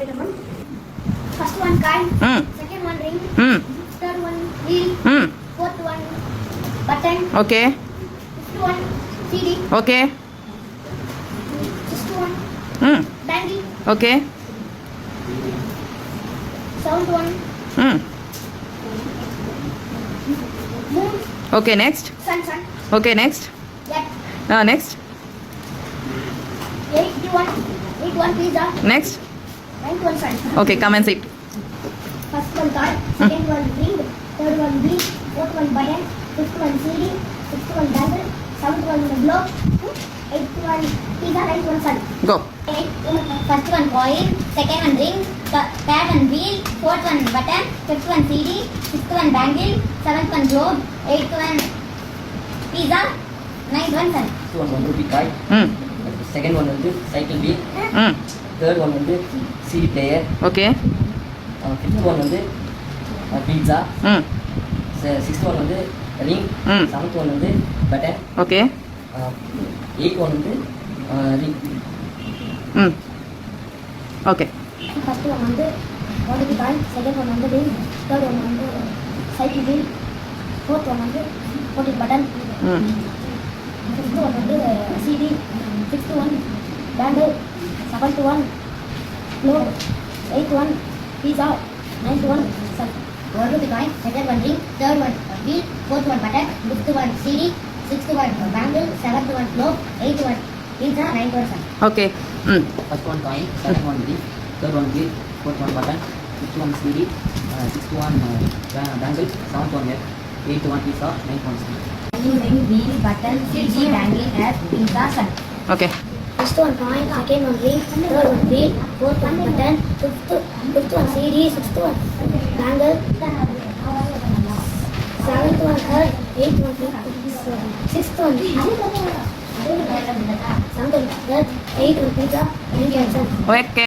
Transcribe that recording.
First one coin, second one ring, third one wheel, fourth one button, Okay. fifth one CD, Okay. sixth one bangle, Okay. seventh one moon, Okay. Next. sun, Okay. Next. that Next. eighth one pizza, Next. ninth one sun. Okay. Come and sit. First one card, second one ring, third one wheel, fourth one button, fifth one CD, sixth one bangle, seventh one globe, eighth one pizza, ninth one sun. Go. First one coin, second one ring, third one wheel, fourth one button, fifth one CD, sixth one bangle, seventh one globe, eighth one pizza, ninth one sun. First one வந்து பிகாய், second one வந்து cycle wheel, third one வந்து CD player, Okay. Fifth one வந்து pizza, sixth one வந்து ring, seventh one வந்து button, Okay. Eighth one வந்து ring. Okay. First one வந்து water coin, second one வந்து ரிங், தேர்ட் ஒன் வந்து cycle wheel, fourth one வந்து water button, fifth one வந்து CD, sixth one பேண்டில், seventh one globe, eighth one pizza, ninth one sun. Water coin, second one ring, third one wheel, fourth one button, fifth one CD, sixth one bangle, seventh one globe, eighth one pizza, ninth one sun. Okay. First one coin, second one ring, third one wheel, fourth one button, fifth one CD, sixth one bangle, seventh one net, eighth one pizza, ninth one sun. Ring, wheel, button, CD, bangle, air, pizza, sun. Okay. First one coin, second one ring, third one wheel, fourth one button, fifth one CD, sixth one bangle, seventh one third, eighth one sixth one seventh one third, eighth one pizza, ninth one sun. Okay.